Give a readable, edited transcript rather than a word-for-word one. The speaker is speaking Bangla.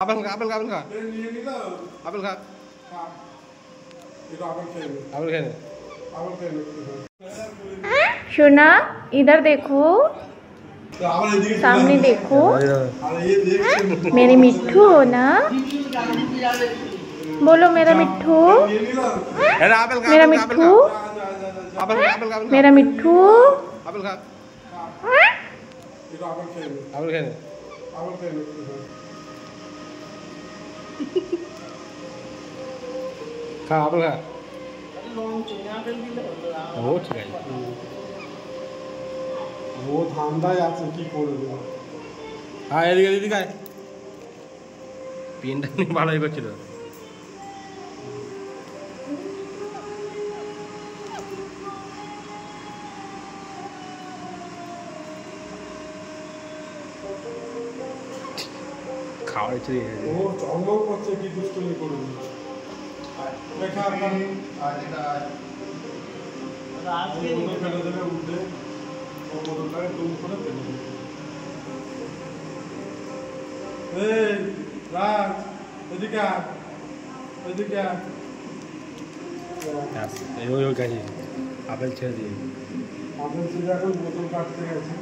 আপেল খা আপেল খা আপেল খা আপেল খা আপেल খেয়ে सोना इधर देखो, सामने देखो, मेरे मिट्ठू हो ना, बोलो मेरा मिट्ठू, मेरा मिट्ठू, मेरा मिट्ठू, আপেল খা আপেল খেয়ে খা আপেল খা ও ঠিক আছে ও ধান্দায় আছে কি করবে। হ্যাঁ এদিকে এদিকে আয় পেনটা নিয়ে ভালোই করছিল খাওয়ার ইচ্ছে ও চমক করছে কি দুষ্টুমি করবে। দেখা আপনার ফেলে দেবে উঠে ও বোতলটাকে দুম করে ফেলে দেবে। এই রাজ এদিকে এদিকে ওই গাছে আপেল ছেড়ে দিয়ে আপেল ছেলে এখন বোতল কাটতে গেছে।